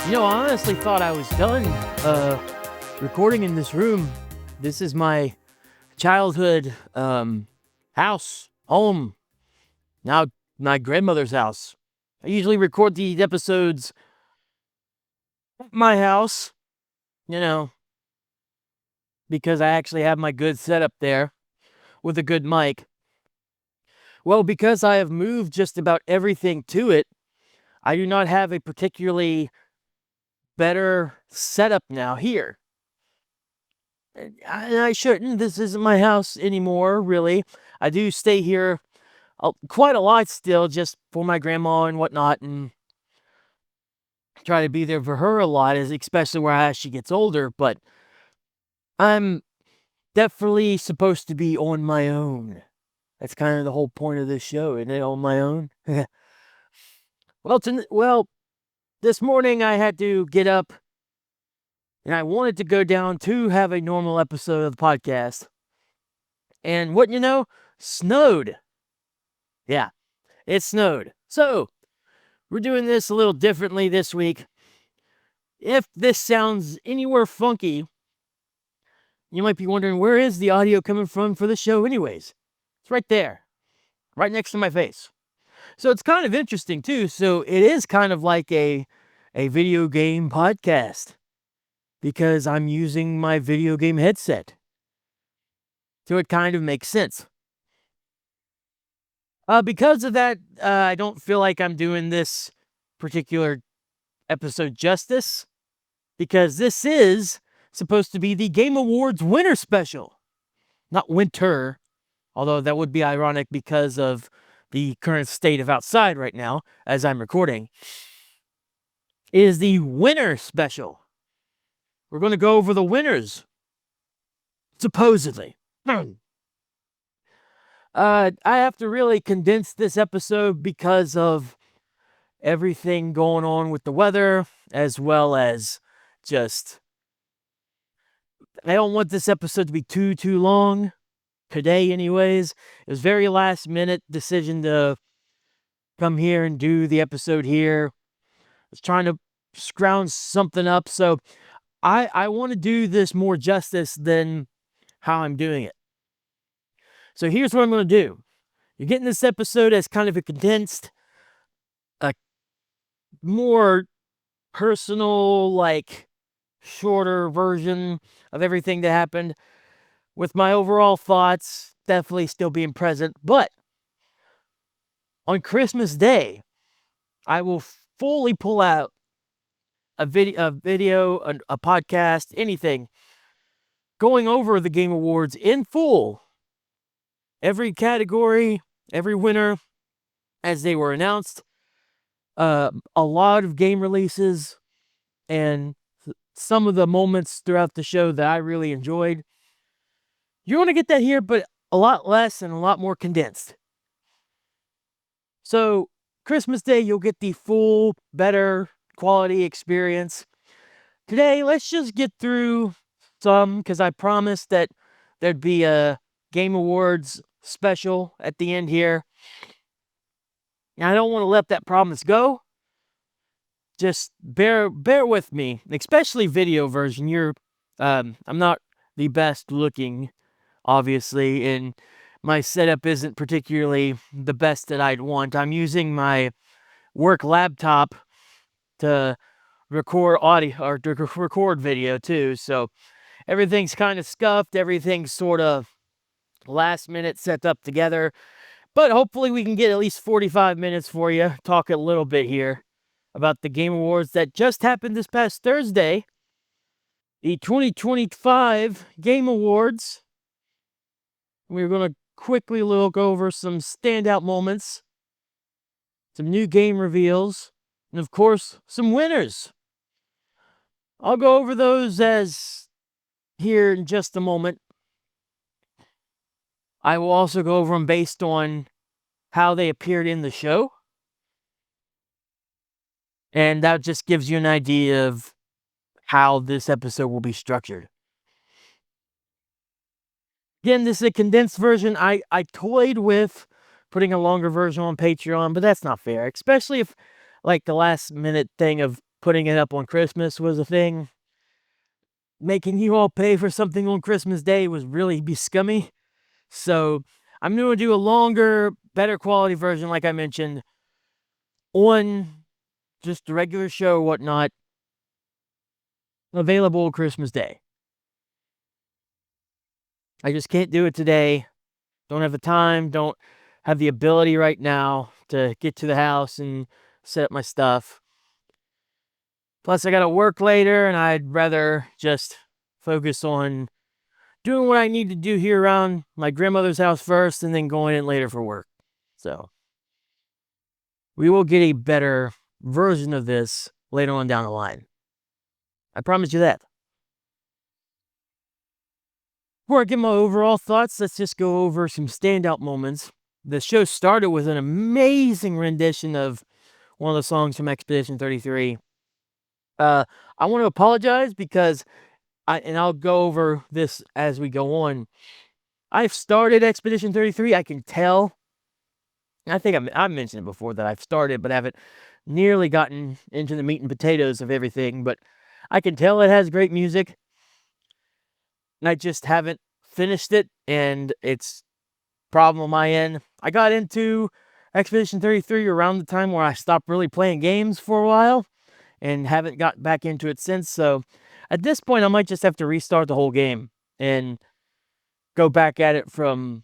I honestly thought I was done recording in this room. This is my childhood house, home, now my grandmother's house. I usually record these episodes at my house, you know, because I actually have my good setup there with a good mic. Well, because I have moved just about everything to it, I do not have a particularly better setup now here. And I shouldn't. This isn't my house anymore, really. I do stay here quite a lot still, just for my grandma and whatnot, and try to be there for her a lot, especially as she gets older. But I'm definitely supposed to be on my own. That's kind of the whole point of this show, isn't it? On my own. Well, this morning I had to get up, and I wanted to go down to have a normal episode of the podcast. And what you know, snowed. Yeah, it snowed. So, we're doing this a little differently this week. If this sounds anywhere funky, you might be wondering, where is the audio coming from for the show anyways? It's right there, right next to my face. So it's kind of interesting too. So it is kind of like a video game podcast because I'm using my video game headset. So it kind of makes sense. Because of that, I don't feel like I'm doing this particular episode justice, because this is supposed to be the Game Awards winter special. Not winter, although that would be ironic because of the current state of outside right now, as I'm recording. It is the winter special. We're going to go over the winners, supposedly. I have to really condense this episode because of everything going on with the weather, as well as just, I don't want this episode to be too long today anyways. It was very last minute decision to come here and do the episode here. I was trying to scrounge something up, so I want to do this more justice than how I'm doing it. So here's what I'm going to do. You're getting this episode as kind of a condensed, more personal, shorter version of everything that happened, with my overall thoughts definitely still being present. But on Christmas Day, I will fully pull out a video, a podcast, anything, going over the Game Awards in full. Every category, every winner, as they were announced. A lot of game releases, and some of the moments throughout the show that I really enjoyed. You're going to get that here, but a lot less and a lot more condensed. So, Christmas Day, you'll get the full, better quality experience. Today, let's just get through some, because I promised that there'd be a Game Awards special at the end here. And I don't want to let that promise go. Just bear with me, especially video version. I'm not the best looking, obviously, and my setup isn't particularly the best that I'd want. I'm using my work laptop to record audio, or to record video too, so everything's kind of scuffed. Everything's sort of last minute set up together, but hopefully we can get at least 45 minutes for you, talk a little bit here about the Game Awards that just happened this past Thursday. The 2025 Game Awards. We're going to quickly look over some standout moments, some new game reveals, and of course, some winners. I'll go over those as here in just a moment. I will also go over them based on how they appeared in the show. And that just gives you an idea of how this episode will be structured. Again, this is a condensed version. I toyed with putting a longer version on Patreon, but that's not fair. Especially if, the last minute thing of putting it up on Christmas was a thing. Making you all pay for something on Christmas Day was really be scummy. So I'm going to do a longer, better quality version, like I mentioned, on just the regular show or whatnot, available Christmas Day. I just can't do it today. Don't have the time, don't have the ability right now to get to the house and set up my stuff. Plus, I got to work later, and I'd rather just focus on doing what I need to do here around my grandmother's house first and then going in later for work. So, we will get a better version of this later on down the line. I promise you that. Before I get my overall thoughts, let's just go over some standout moments. The show started with an amazing rendition of one of the songs from Expedition 33. I want to apologize because I'll go over this as we go on. I've started Expedition 33. I can tell. I think I've mentioned it before that I've started, but haven't nearly gotten into the meat and potatoes of everything. But I can tell it has great music. And I just haven't finished it, and it's problem on my end. I got into Expedition 33 around the time where I stopped really playing games for a while and haven't got back into it since. So at this point, I might just have to restart the whole game and go back at it from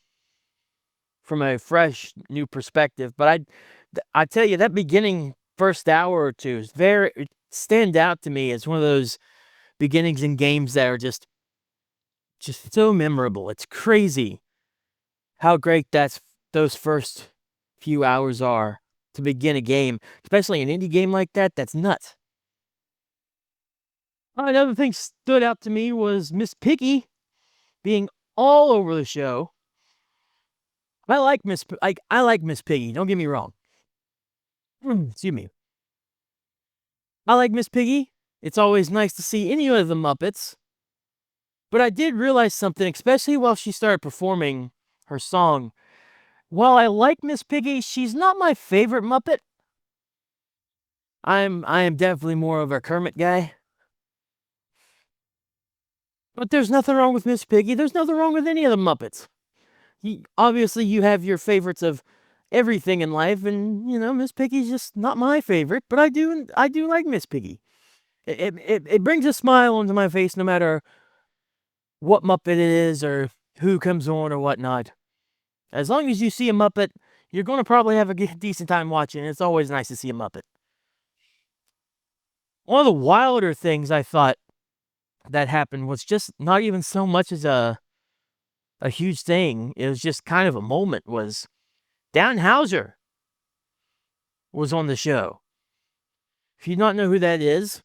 a fresh new perspective. But I tell you, that beginning first hour or two is it stand out to me as one of those beginnings in games that are just so memorable. It's crazy how great those first few hours are to begin a game, especially an indie game like that. That's nuts. Another thing stood out to me was Miss Piggy being all over the show. I like Miss Piggy. Don't get me wrong. Excuse me. I like Miss Piggy. It's always nice to see any of the Muppets. But I did realize something, especially while she started performing her song. While I like Miss Piggy, she's not my favorite Muppet. I am definitely more of a Kermit guy. But there's nothing wrong with Miss Piggy. There's nothing wrong with any of the Muppets. Obviously, you have your favorites of everything in life, and Miss Piggy's just not my favorite. But I do like Miss Piggy. It brings a smile onto my face no matter what Muppet it is or who comes on or whatnot. As long as you see a Muppet, you're going to probably have a decent time watching. It's always nice to see a Muppet. One of the wilder things I thought that happened was just not even so much as a huge thing. It was just kind of a moment. Was Dan Hauser was on the show. If you not know who that is,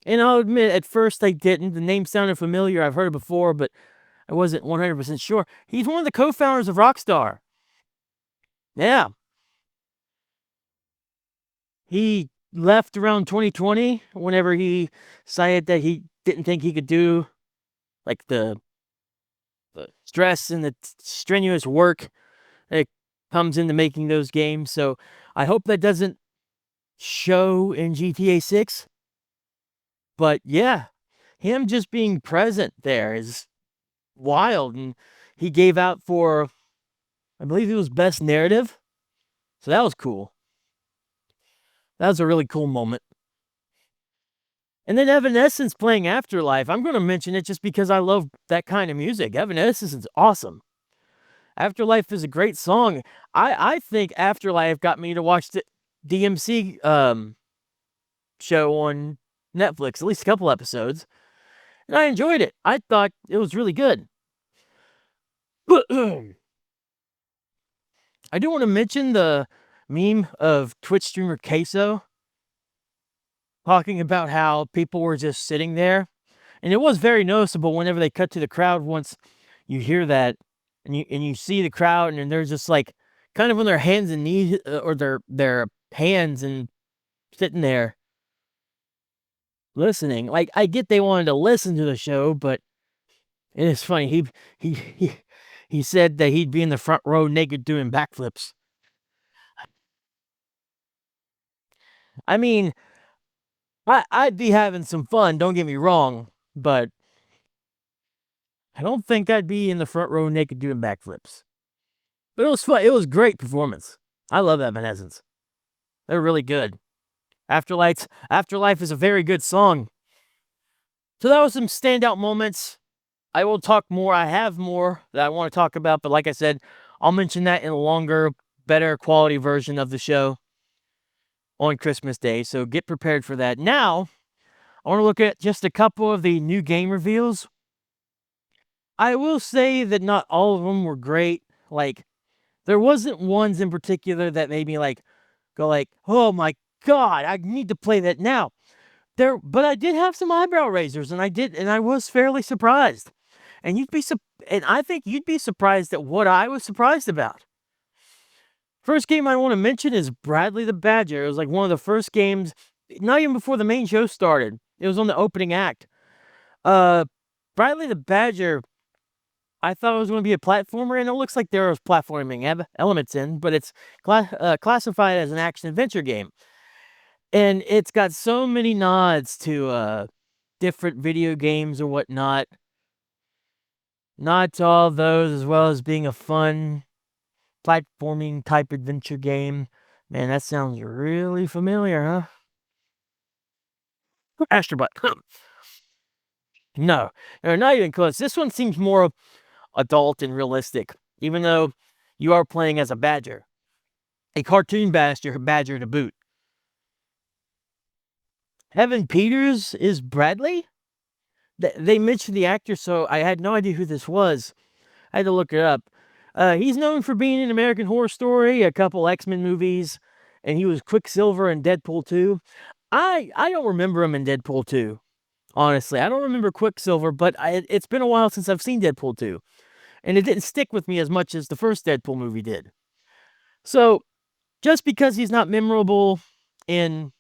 and I'll admit at first I didn't. The name sounded familiar. I've heard it before, but I wasn't 100% sure. He's one of the co-founders of Rockstar. Yeah. He left around 2020 whenever he decided that he didn't think he could do like the stress and the strenuous work that comes into making those games. So I hope that doesn't show in GTA 6. But yeah, him just being present there is wild. And he gave out for, I believe it was Best Narrative. So that was cool. That was a really cool moment. And then Evanescence playing Afterlife. I'm going to mention it just because I love that kind of music. Evanescence is awesome. Afterlife is a great song. I think Afterlife got me to watch the DMC show on Netflix, at least a couple episodes. And I enjoyed it. I thought it was really good. I do want to mention the meme of Twitch streamer Queso talking about how people were just sitting there. And it was very noticeable whenever they cut to the crowd once you hear that and you see the crowd and they're just like kind of on their hands and knees or their hands and sitting there listening. Like I get they wanted to listen to the show, but it is funny. He said that he'd be in the front row naked doing backflips. I mean, I'd be having some fun, don't get me wrong, but I don't think I'd be in the front row naked doing backflips. But it was fun. It was great performance. I love Evanescence. They're really good. Afterlife is a very good song. So that was some standout moments. I will talk more. I have more that I want to talk about, but like I said, I'll mention that in a longer, better quality version of the show on Christmas Day. So get prepared for that. Now, I want to look at just a couple of the new game reveals. I will say that not all of them were great. Like, there wasn't ones in particular that made me like go like, "Oh my god, I need to play that now." But I did have some eyebrow raisers, and I was fairly surprised. And and I think you'd be surprised at what I was surprised about. First game I want to mention is Bradley the Badger. It was like one of the first games, not even before the main show started. It was on the opening act. Uh, Bradley the Badger, I thought it was going to be a platformer, and it looks like there was platforming elements in, but it's classified as an action-adventure game. And it's got so many nods to different video games or whatnot. Not all those, as well as being a fun platforming type adventure game. Man, that sounds really familiar, huh? Astrobot. No, not even close. This one seems more adult and realistic, even though you are playing as a badger. A cartoon badger to boot. Evan Peters is Bradley? They mentioned the actor, so I had no idea who this was. I had to look it up. He's known for being in American Horror Story, a couple X-Men movies, and he was Quicksilver in Deadpool 2. I don't remember him in Deadpool 2, honestly. I don't remember Quicksilver, but it's been a while since I've seen Deadpool 2, and it didn't stick with me as much as the first Deadpool movie did. So, just because he's not memorable, in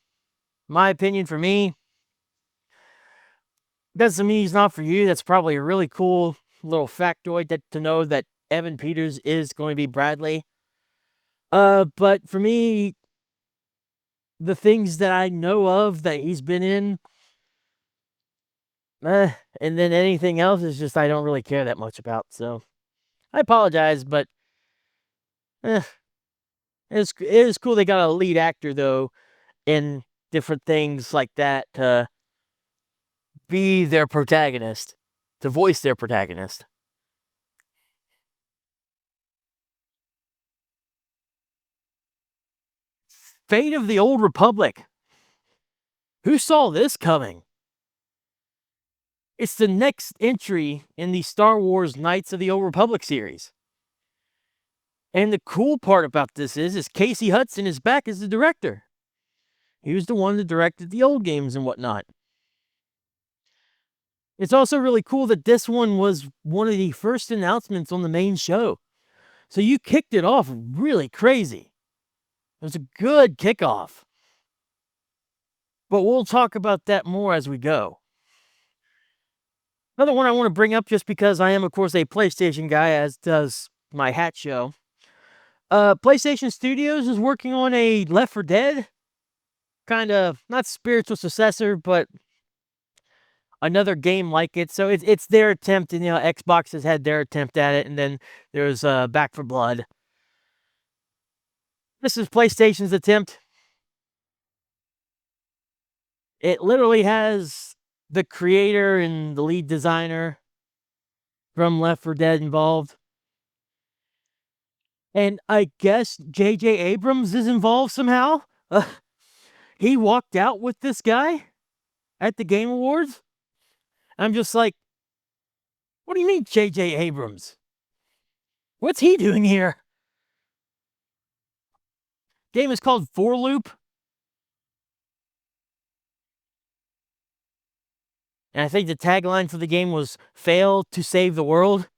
my opinion, for me, doesn't mean he's not for you. That's probably a really cool little factoid to know that Evan Peters is going to be Bradley. But for me, the things that I know of that he's been in, and then anything else is just I don't really care that much about. So I apologize, but eh, it is cool they got a lead actor though in different things like that to be their protagonist, to voice their protagonist. Fate of the Old Republic. Who saw this coming? It's the next entry in the Star Wars Knights of the Old Republic series. And the cool part about this is Casey Hudson is back as the director. He was the one that directed the old games and whatnot. It's also really cool that this one was one of the first announcements on the main show. So you kicked it off really crazy. It was a good kickoff. But we'll talk about that more as we go. Another one I want to bring up just because I am, of course, a PlayStation guy, as does my hat show. PlayStation Studios is working on a Left 4 Dead, kind of not spiritual successor, but another game like it. So it's their attempt, and Xbox has had their attempt at it, and then there's Back for Blood. This is PlayStation's attempt. It literally has the creator and the lead designer from Left 4 Dead involved. And I guess J.J. Abrams is involved somehow. He walked out with this guy at the Game Awards. I'm just like, what do you mean, J.J. Abrams? What's he doing here? Game is called For Loop. And I think the tagline for the game was fail to save the world.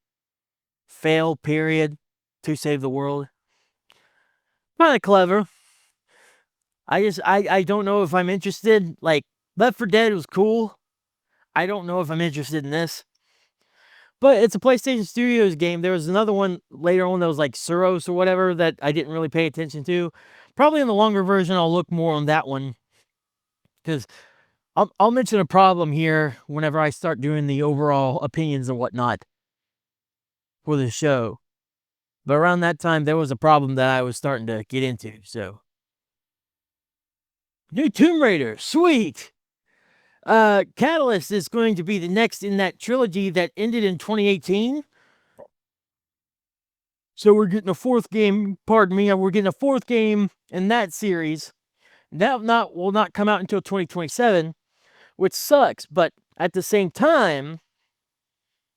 Fail, period, to save the world. Kind of clever. I don't know if I'm interested. Like, Left 4 Dead was cool. I don't know if I'm interested in this. But it's a PlayStation Studios game. There was another one later on that was like Suros or whatever that I didn't really pay attention to. Probably in the longer version, I'll look more on that one. Because I'll mention a problem here whenever I start doing the overall opinions and whatnot for the show. But around that time, there was a problem that I was starting to get into. So, new Tomb Raider, sweet. Catalyst is going to be the next in that trilogy that ended in 2018. So we're getting a fourth game. Pardon me, we're getting a fourth game in that series. That will not come out until 2027, which sucks. But at the same time,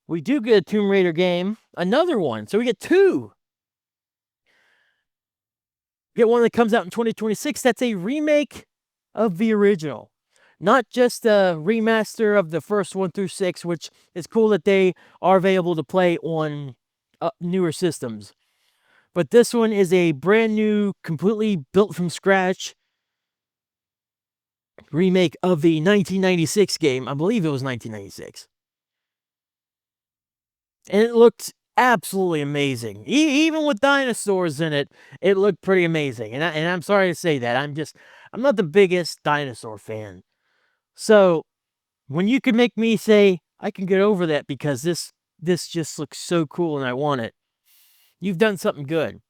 we do get a Tomb Raider game, another one. So we get two. Get one that comes out in 2026. That's a remake of the original, not just a remaster of the first 1 through 6, which is cool that they are available to play on newer systems. But this one is a brand new, completely built from scratch remake of the 1996 game. I believe it was 1996. And it looked absolutely amazing. Even with dinosaurs in it, it looked pretty amazing. And I'm sorry to say that. I'm not the biggest dinosaur fan. So when you can make me say, I can get over that because this just looks so cool and I want it, you've done something good.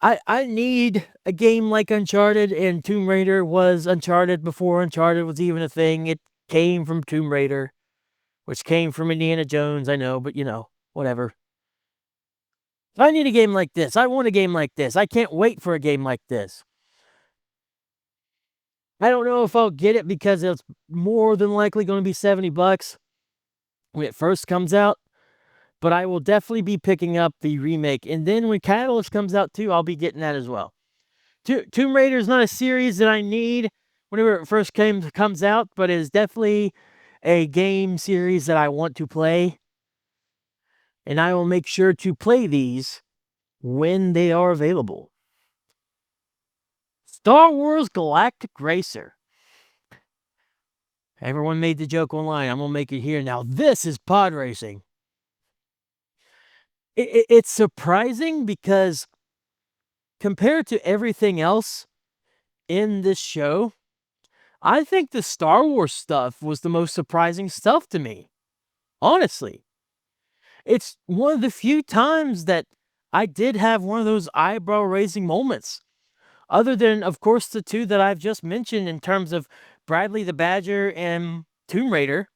I need a game like Uncharted, and Tomb Raider was Uncharted before Uncharted was even a thing. It came from Tomb Raider, which came from Indiana Jones, I know, but whatever. I need a game like this. I want a game like this. I can't wait for a game like this. I don't know if I'll get it because it's more than likely going to be $70 when it first comes out, but I will definitely be picking up the remake. And then when Catalyst comes out too, I'll be getting that as well. Tomb Raider is not a series that I need whenever it first comes out, but it is definitely a game series that I want to play. And I will make sure to play these when they are available. Star Wars Galactic Racer. Everyone made the joke online. I'm going to make it here. Now, this is pod racing. It's surprising because compared to everything else in this show, I think the Star Wars stuff was the most surprising stuff to me. Honestly. It's one of the few times that I did have one of those eyebrow-raising moments. Other than, of course, the two that I've just mentioned in terms of Bradley the Badger and Tomb Raider.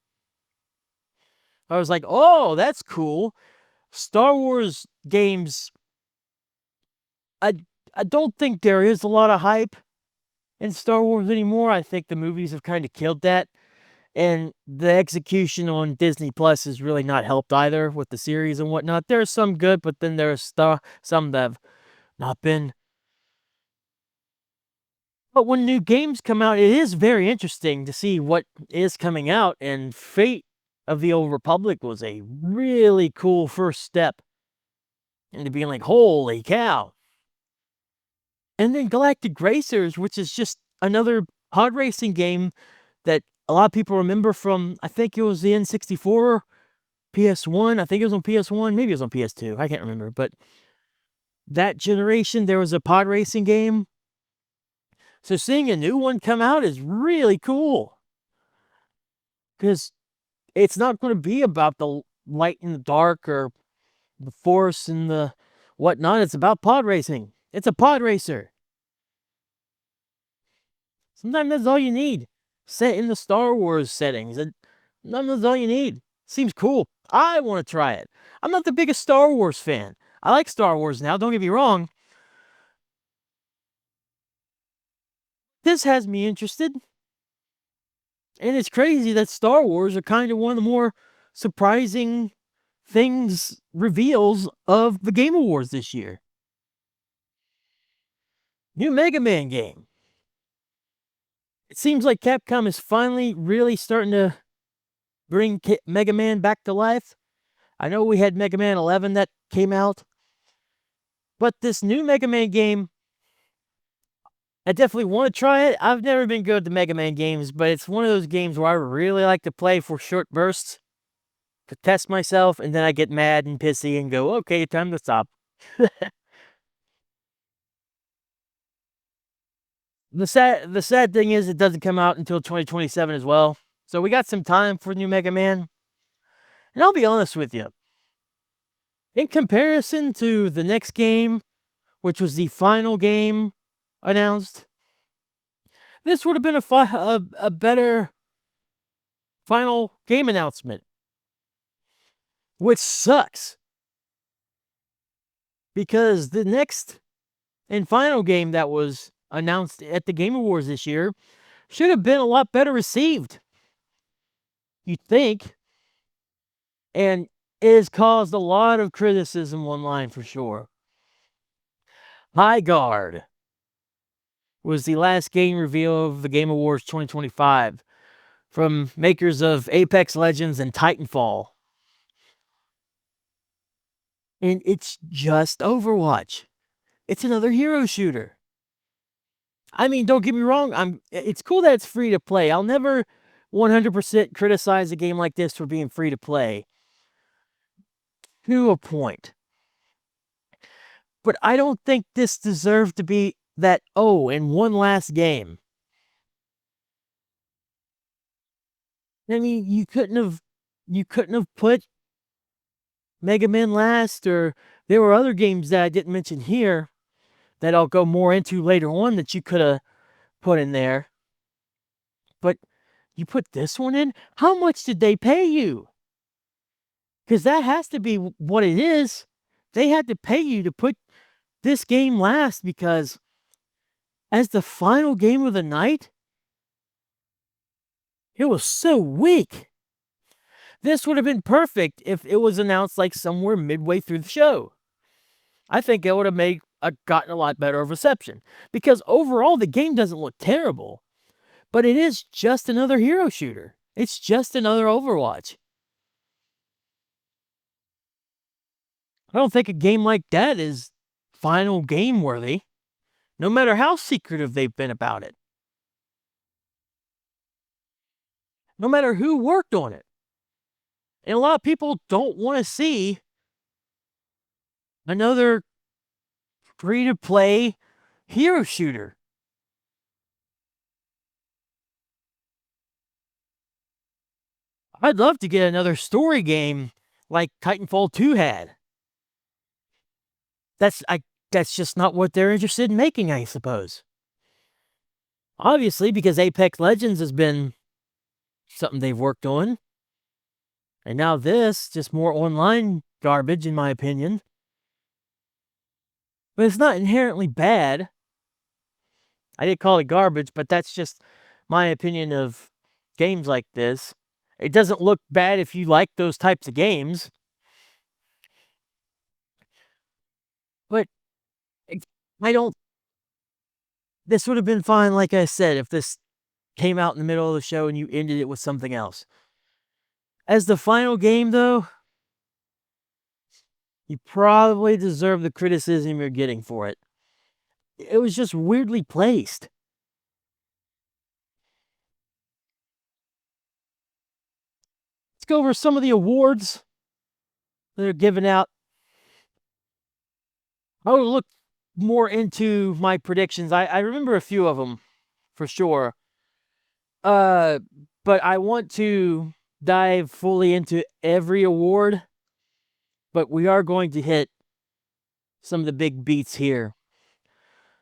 I was like, oh, that's cool. Star Wars games, I don't think there is a lot of hype in Star Wars anymore. I think the movies have kind of killed that. And the execution on Disney Plus has really not helped either with the series and whatnot. There's some good, but then there's some that have not been. But when new games come out, it is very interesting to see what is coming out. And Fate of the Old Republic was a really cool first step into being like, holy cow. And then Galactic Racers, which is just another pod racing game that a lot of people remember from, I think it was the N64, PS1. I think it was on PS1. Maybe it was on PS2. I can't remember. But that generation, there was a pod racing game. So seeing a new one come out is really cool. Because it's not going to be about the light and the dark or the force and the whatnot. It's about pod racing. It's a pod racer. Sometimes that's all you need. Set in the Star Wars settings. Sometimes that's all you need. Seems cool. I want to try it. I'm not the biggest Star Wars fan. I like Star Wars now, don't get me wrong. This has me interested. And it's crazy that Star Wars are kind of one of the more surprising reveals of the Game Awards this year. New Mega Man game. It seems like Capcom is finally really starting to bring Mega Man back to life. I know we had Mega Man 11 that came out, but this new Mega Man game, I definitely want to try it. I've never been good at the Mega Man games, but it's one of those games where I really like to play for short bursts to test myself, and then I get mad and pissy and go, okay, time to stop. The sad thing is it doesn't come out until 2027 as well. So we got some time for new Mega Man. And I'll be honest with you. In comparison to the next game, which was the final game announced, this would have been a better final game announcement, which sucks because the next and final game that was announced at the Game Awards this year should have been a lot better received, you'd think, and it has caused a lot of criticism online for sure. High Guard was the last game reveal of the Game Awards 2025 from makers of Apex Legends and Titanfall. And it's just Overwatch. It's another hero shooter. I mean, don't get me wrong, it's cool that it's free to play. I'll never 100% criticize a game like this for being free to play. To a point. But I don't think this deserved to be that, oh, in one last game. I mean, you couldn't have put Mega Man last, or there were other games that I didn't mention here that I'll go more into later on that you could have put in there. But you put this one in? How much did they pay you? Because that has to be what it is. They had to pay you to put this game last because as the final game of the night, it was so weak. This would have been perfect if it was announced like somewhere midway through the show. I think it would have gotten a lot better of reception because overall the game doesn't look terrible, but it is just another hero shooter. It's just another Overwatch. I don't think a game like that is final game worthy, no matter how secretive they've been about it. No matter who worked on it. And a lot of people don't want to see another free-to-play hero shooter. I'd love to get another story game like Titanfall 2 had. That's just not what they're interested in making, I suppose. Obviously, because Apex Legends has been something they've worked on. And now this, just more online garbage, in my opinion. But it's not inherently bad. I did call it garbage, but that's just my opinion of games like this. It doesn't look bad if you like those types of games. But I don't. This would have been fine, like I said, if this came out in the middle of the show and you ended it with something else. As the final game, though, you probably deserve the criticism you're getting for it. It was just weirdly placed. Let's go over some of the awards that are given out. I will look more into my predictions. I remember a few of them for sure. But I want to dive fully into every award. But we are going to hit some of the big beats here.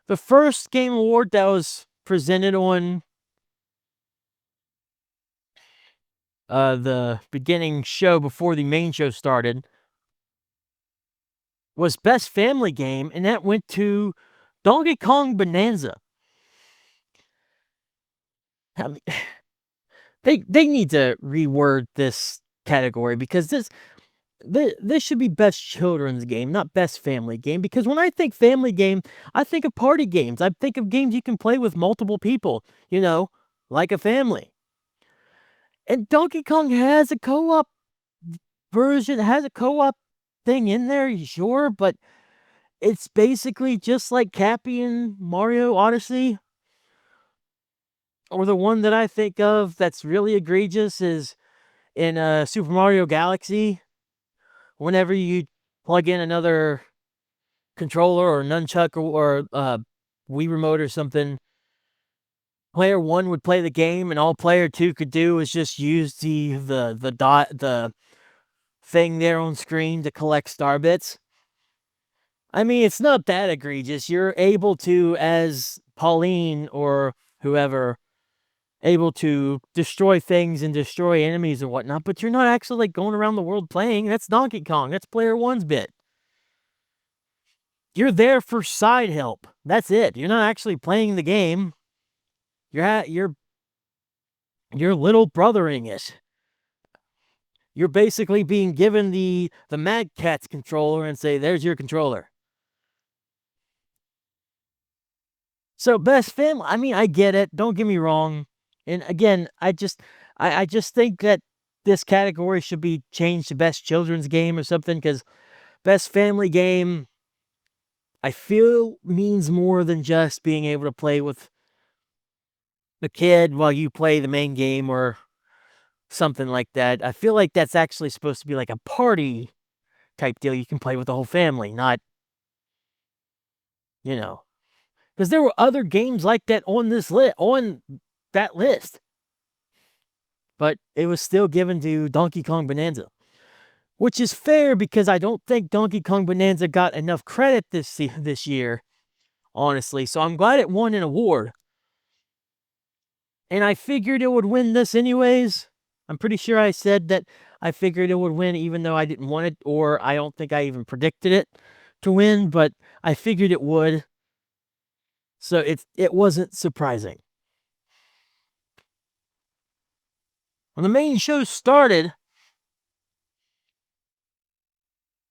The first game award that was presented on the beginning show before the main show started was Best Family Game, and that went to Donkey Kong Bonanza. I mean, they need to reword this category because this should be Best Children's Game, not Best Family Game. Because when I think family game, I think of party games. I think of games you can play with multiple people, like a family. And Donkey Kong has a co-op version, has a co-op thing in there, sure, but it's basically just like Cappy and Mario Odyssey. Or the one that I think of that's really egregious is in Super Mario Galaxy. Whenever you plug in another controller or nunchuck or Wii remote or something, Player 1 would play the game, and all player 2 could do was just use the thing there on screen to collect star bits. I mean, it's not that egregious. You're able to, as Pauline or whoever, able to destroy things and destroy enemies and whatnot, but you're not actually like going around the world playing. That's Donkey Kong. That's player 1's bit. You're there for side help. That's it. You're not actually playing the game. You're little brothering it. You're basically being given the Mad Catz controller and say, "There's your controller." So best family. I mean, I get it. Don't get me wrong. And again, I just think that this category should be changed to best children's game or something, because best family game, I feel, means more than just being able to play with the kid while you play the main game or something like that. I feel like that's actually supposed to be like a party type deal. You can play with the whole family, not, you know, because there were other games like that on that list, but it was still given to Donkey Kong Bonanza, which is fair because I don't think Donkey Kong Bonanza got enough credit this year, honestly. So I'm glad it won an award, and I figured it would win this anyways. I'm pretty sure I said that I figured it would win, even though I didn't want it, or I don't think I even predicted it to win, but I figured it would. So it wasn't surprising. When the main show started,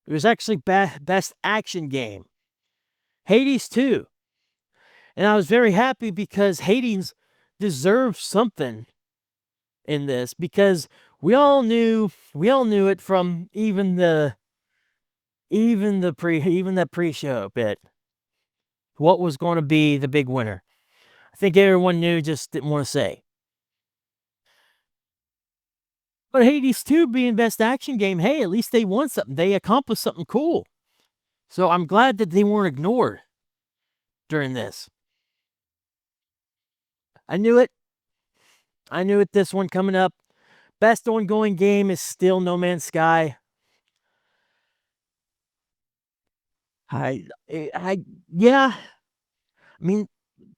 it was actually best action game, Hades 2. And I was very happy because Hades deserved something in this, because we all knew it from even that pre-show bit, what was going to be the big winner. I think everyone knew, just didn't want to say. But Hades 2 being best action game, hey, at least they won something. They accomplished something cool. So I'm glad that they weren't ignored during this. I knew it. This one coming up. Best ongoing game is still No Man's Sky. Yeah. I mean,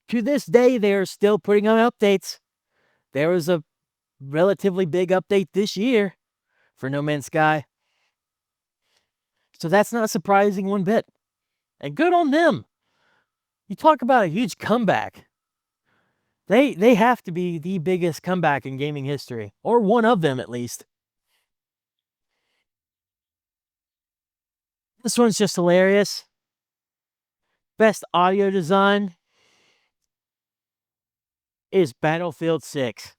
to this day, they're still putting out updates. There was a relatively big update this year for No Man's Sky. So that's not surprising one bit. And good on them. You talk about a huge comeback. They have to be the biggest comeback in gaming history, or one of them at least. This one's just hilarious. Best audio design is Battlefield 6.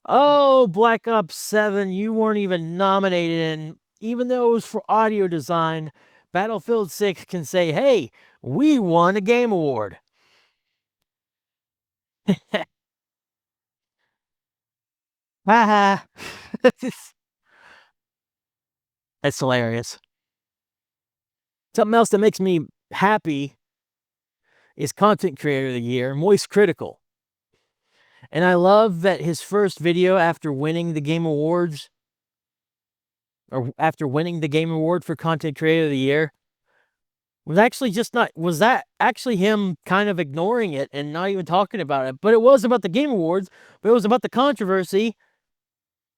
Oh, Black Ops 7, you weren't even nominated, and even though it was for audio design, Battlefield 6 can say, "Hey, we won a game award." Haha. That's hilarious. Something else that makes me happy is Content Creator of the Year, Moist Critical. And I love that his first video after winning the Game Awards, or after winning the Game Award for Content Creator of the Year, was actually just not, was that actually him kind of ignoring it and not even talking about it. But it was about the Game Awards, but it was about the controversy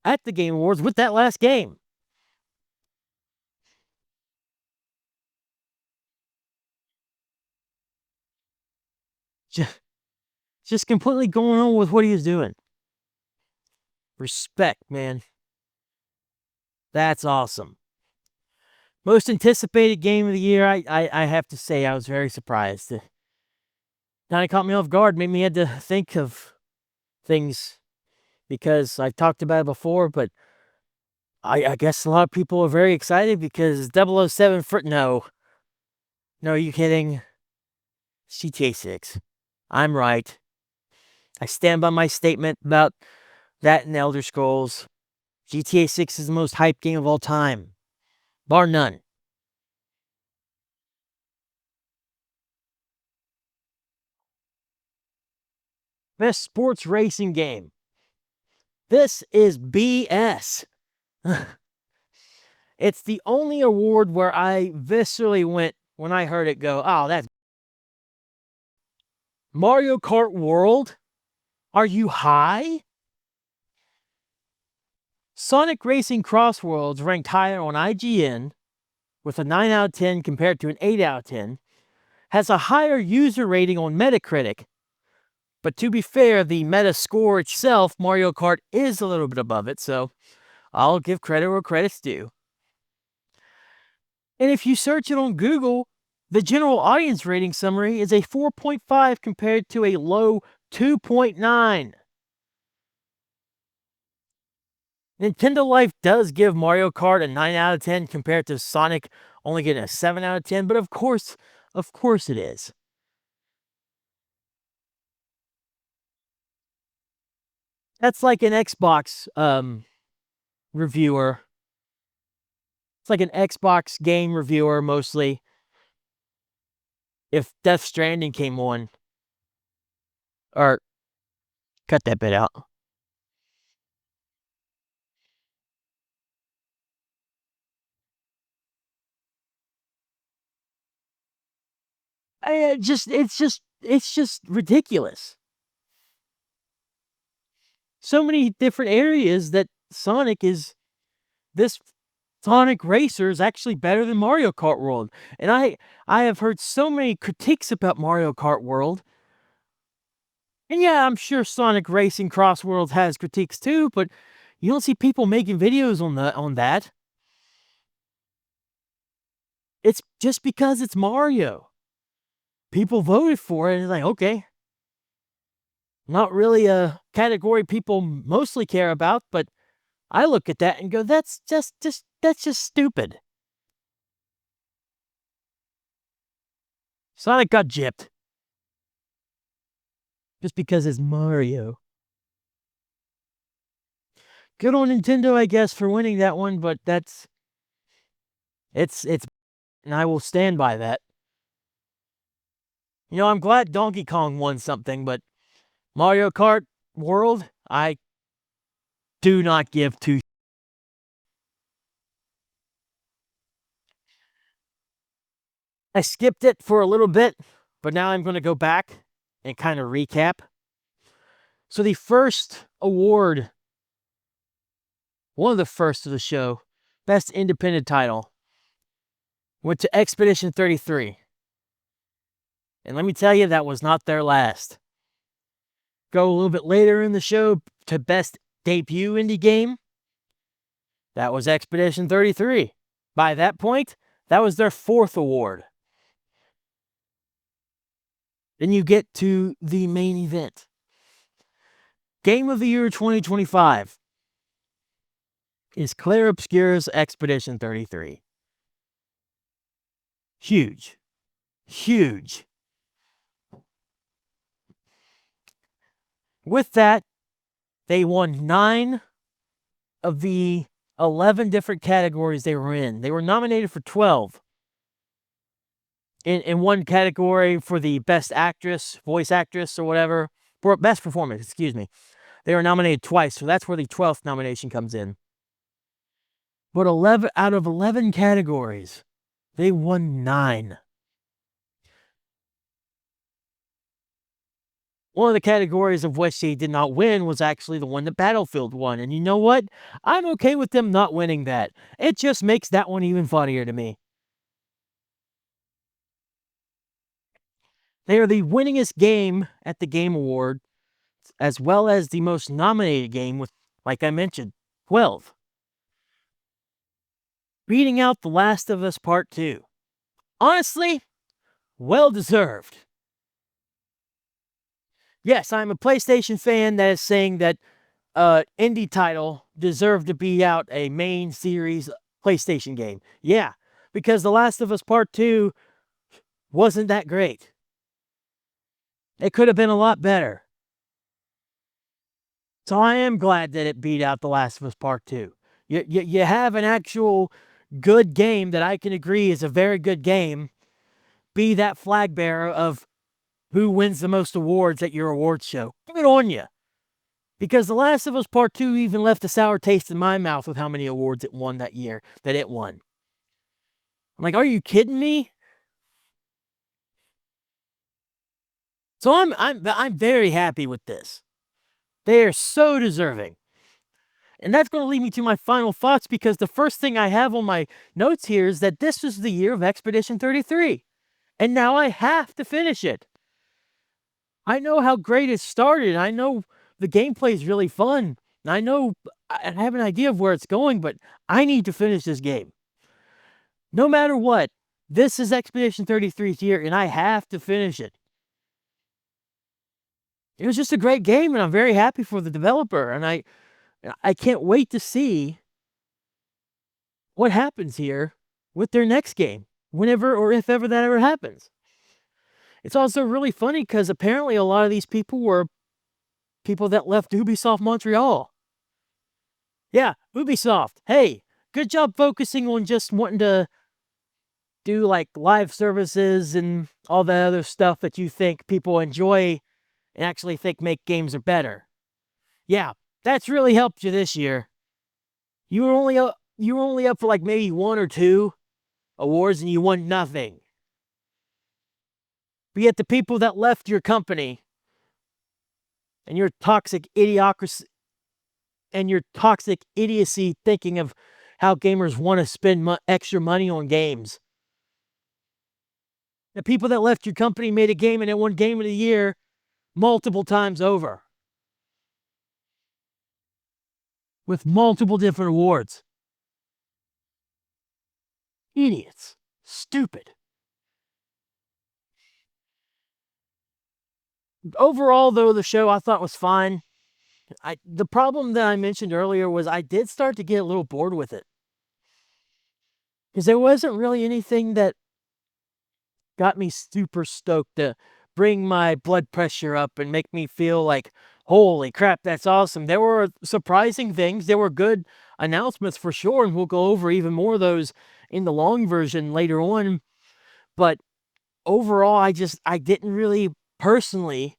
at the Game Awards with that last game. Just completely going on with what he was doing. Respect, man. That's awesome. Most anticipated game of the year, I have to say, I was very surprised. Kind of caught me off guard, made me had to think of things, because I've talked about it before, but I guess a lot of people are very excited because 007 no, are you kidding? GTA 6. I'm right. I stand by my statement about that and Elder Scrolls. GTA 6 is the most hyped game of all time, bar none. Best sports racing game. This is BS. It's the only award where I viscerally went when I heard it go, oh, that's Mario Kart World? Are you high? Sonic Racing Cross Worlds ranked higher on IGN with a 9 out of 10 compared to an 8 out of 10, has a higher user rating on Metacritic. But to be fair, the meta score itself, Mario Kart is a little bit above it, so I'll give credit where credit's due. And if you search it on Google, the general audience rating summary is a 4.5 compared to a low 2.9. Nintendo Life does give Mario Kart a 9 out of 10 compared to Sonic only getting a 7 out of 10, but of course it is. That's like an Xbox reviewer. It's like an Xbox game reviewer mostly. If Death Stranding came on, or cut that bit out. It's just ridiculous. So many different areas that this Sonic Racer is actually better than Mario Kart World. And I have heard so many critiques about Mario Kart World. And yeah, I'm sure Sonic Racing Cross Worlds has critiques too, but you don't see people making videos on that. It's just because it's Mario. People voted for it, and it's like, okay. Not really a category people mostly care about, but I look at that and go, that's just stupid. Sonic got gypped. Just because it's Mario. Good on Nintendo, I guess, for winning that one, but it's, and I will stand by that. You know, I'm glad Donkey Kong won something, but Mario Kart World, I do not give two. I skipped it for a little bit, but now I'm going to go back and kind of recap. So the first award, one of the first of the show, Best Independent Title, went to Expedition 33. And let me tell you, that was not their last. Go a little bit later in the show to Best Debut Indie Game. That was Expedition 33. By that point, that was their fourth award. Then you get to the main event. Game of the Year 2025 is Claire Obscure's Expedition 33. Huge. Huge. With that, they won 9 of the 11 different categories they were in. They were nominated for 12. In one category for the Best Actress, Voice Actress, or whatever, for Best Performance, excuse me. They were nominated twice, so that's where the 12th nomination comes in. But 11 out of 11 categories, they won 9. One of the categories of which they did not win was actually the one that Battlefield won. And you know what? I'm okay with them not winning that. It just makes that one even funnier to me. They are the winningest game at the Game Award, as well as the most nominated game with, like I mentioned, 12. Beating out The Last of Us Part 2. Honestly, well deserved. Yes, I'm a PlayStation fan that is saying that indie title deserved to be out a main series PlayStation game. Yeah, because The Last of Us Part 2 wasn't that great. It could have been a lot better. So I am glad that it beat out The Last of Us Part 2. You have an actual good game that I can agree is a very good game, be that flag bearer of who wins the most awards at your awards show. Good on you. Because The Last of Us Part 2 even left a sour taste in my mouth with how many awards it won that year, that it won. I'm like, are you kidding me? So I'm very happy with this. They are so deserving. And that's going to lead me to my final thoughts, because the first thing I have on my notes here is that this was the year of Expedition 33. And now I have to finish it. I know how great it started. I know the gameplay is really fun. I know I have an idea of where it's going, but I need to finish this game. No matter what, this is Expedition 33's year, and I have to finish it. It was just a great game, and I'm very happy for the developer, and I can't wait to see what happens here with their next game, whenever or if ever that ever happens. It's also really funny because apparently a lot of these people were people that left Ubisoft Montreal. Yeah, Ubisoft. Hey, good job focusing on just wanting to do like live services and all that other stuff that you think people enjoy and actually think make games are better. Yeah, that's really helped you this year. You were only up for like maybe 1 or 2 awards and you won nothing. But yet the people that left your company and your toxic idiocracy and your toxic idiocy thinking of how gamers want to spend extra money on games. The people that left your company made a game and it won Game of the Year multiple times over, with multiple different awards. Idiots. Stupid. Overall, though, the show I thought was fine. The problem that I mentioned earlier was I did start to get a little bored with it. Because there wasn't really anything that got me super stoked to bring my blood pressure up and make me feel like, holy crap, that's awesome. There were surprising things. There were good announcements for sure, and we'll go over even more of those in the long version later on. But overall, I didn't really personally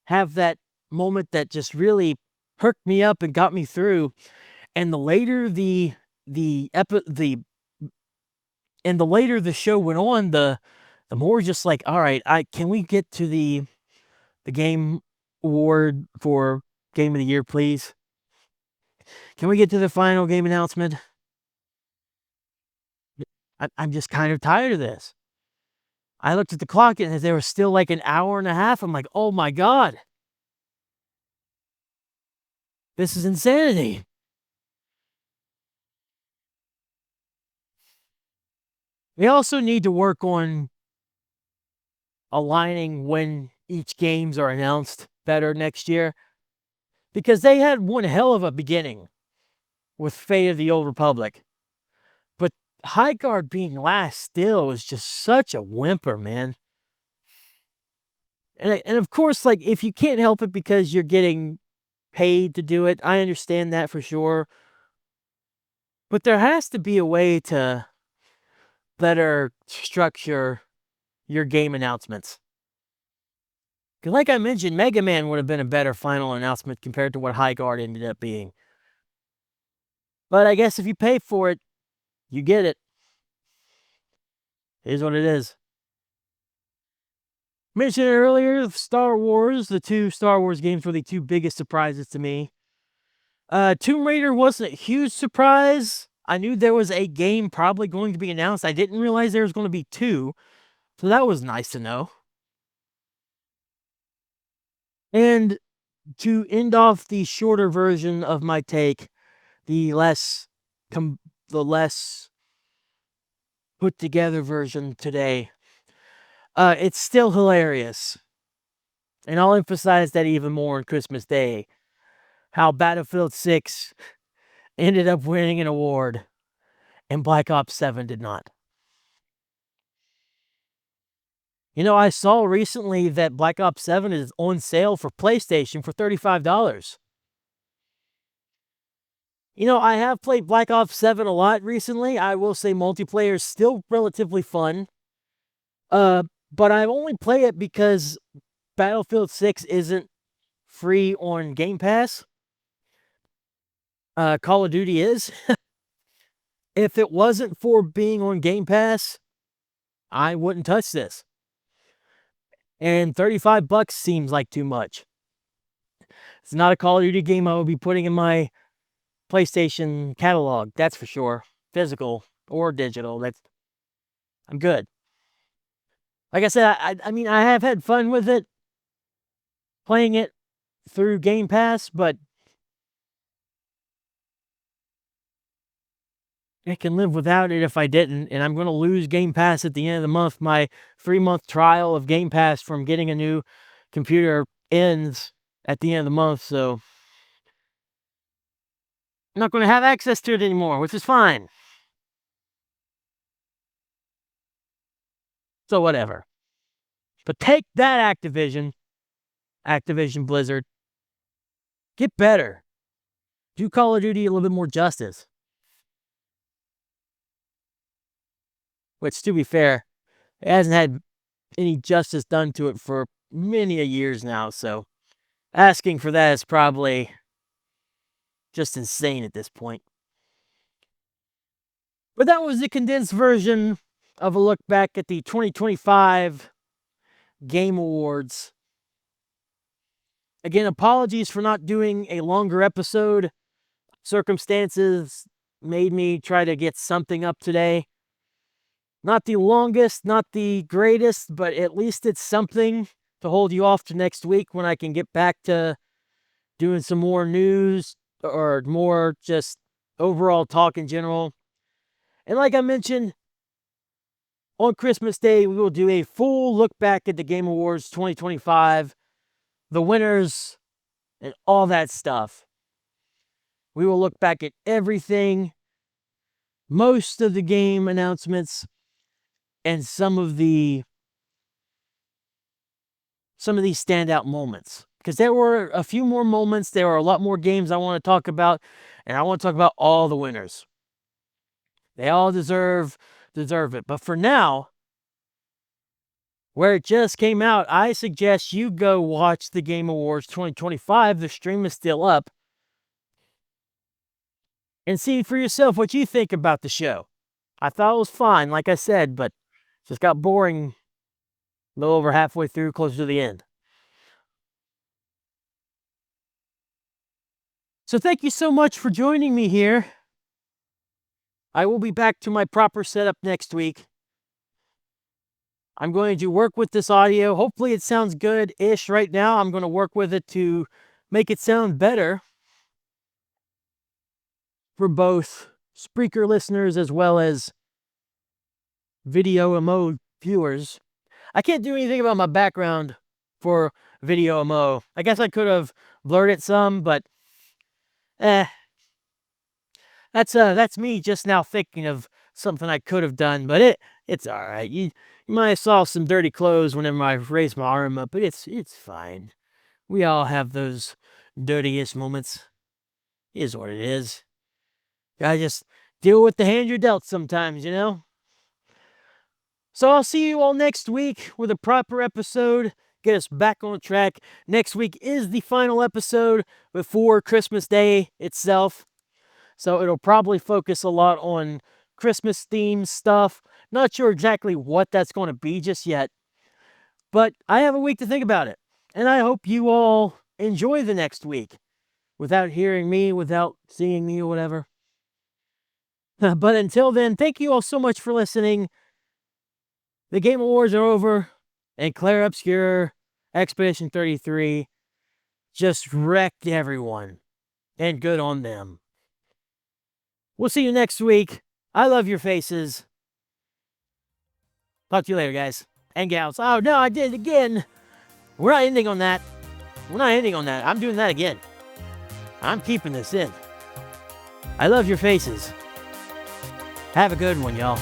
have that moment that just really perked me up and got me through. And the later the later the show went on, the more just like, all right, can we get to the game award for Game of the Year, please? Can we get to the final game announcement? I'm just kind of tired of this. I looked at the clock and there was still like an hour and a half. I'm like, oh my God. This is insanity. We also need to work on aligning when each games are announced better next year, because they had one hell of a beginning with Fate of the Old Republic. But Highguard being last still is just such a whimper, man. And of course, like, if you can't help it because you're getting paid to do it, I understand that for sure. But there has to be a way to better structure your game announcements. Because like I mentioned, Mega Man would have been a better final announcement compared to what Highguard ended up being. But I guess if you pay for it, you get it. It is what it is. Mentioned earlier, Star Wars. The 2 Star Wars games were the 2 biggest surprises to me. Tomb Raider wasn't a huge surprise. I knew there was a game probably going to be announced. I didn't realize there was going to be 2. So that was nice to know. And to end off the shorter version of my take, the less put together version today, it's still hilarious. And I'll emphasize that even more on Christmas Day. How Battlefield 6 ended up winning an award and Black Ops 7 did not. You know, I saw recently that Black Ops 7 is on sale for PlayStation for $35. You know, I have played Black Ops 7 a lot recently. I will say multiplayer is still relatively fun. but I only play it because Battlefield 6 isn't free on Game Pass. Call of Duty is. If it wasn't for being on Game Pass, I wouldn't touch this. And $35 seems like too much. It's not a Call of Duty game I would be putting in my PlayStation catalog, that's for sure. Physical or digital, I'm good. Like I said, I mean, I have had fun with it, playing it through Game Pass, but I can live without it if I didn't, and I'm going to lose Game Pass at the end of the month. My 3-month trial of Game Pass from getting a new computer ends at the end of the month, so I'm not going to have access to it anymore, which is fine. So whatever. But take that, Activision Blizzard. Get better. Do Call of Duty a little bit more justice. Which, to be fair, it hasn't had any justice done to it for many a years now, so asking for that is probably just insane at this point. But that was the condensed version of a look back at the 2025 Game Awards. Again, apologies for not doing a longer episode. Circumstances made me try to get something up today. Not the longest, not the greatest, but at least it's something to hold you off to next week when I can get back to doing some more news or more just overall talk in general. And like I mentioned, on Christmas Day, we will do a full look back at the Game Awards 2025, the winners, and all that stuff. We will look back at everything, most of the game announcements, and some of these standout moments. Because there were a few more moments, there were a lot more games I want to talk about, and I want to talk about all the winners. They all deserve it. But for now, where it just came out, I suggest you go watch the Game Awards 2025. The stream is still up. And see for yourself what you think about the show. I thought it was fine, like I said, but just got boring a little over halfway through, closer to the end. So thank you so much for joining me here. I will be back to my proper setup next week. I'm going to work with this audio. Hopefully it sounds good-ish right now. I'm going to work with it to make it sound better for both Spreaker listeners as well as Video MO viewers. I can't do anything about my background for Video MO. I guess I could have blurred it some, but that's me just now thinking of something I could have done, but it's all right. You might have saw some dirty clothes whenever I raised my arm up, but it's fine. We all have those dirtiest moments. It is what it is. Gotta just deal with the hand you're dealt sometimes, you know? So I'll see you all next week with a proper episode. Get us back on track. Next week is the final episode before Christmas Day itself. So it'll probably focus a lot on Christmas themed stuff. Not sure exactly what that's going to be just yet. But I have a week to think about it. And I hope you all enjoy the next week without hearing me, without seeing me or whatever. But until then, thank you all so much for listening. The Game Awards are over, and Claire Obscure Expedition 33 just wrecked everyone. And good on them. We'll see you next week. I love your faces. Talk to you later, guys. And gals. Oh, no, I did it again. We're not ending on that. I'm doing that again. I'm keeping this in. I love your faces. Have a good one, y'all.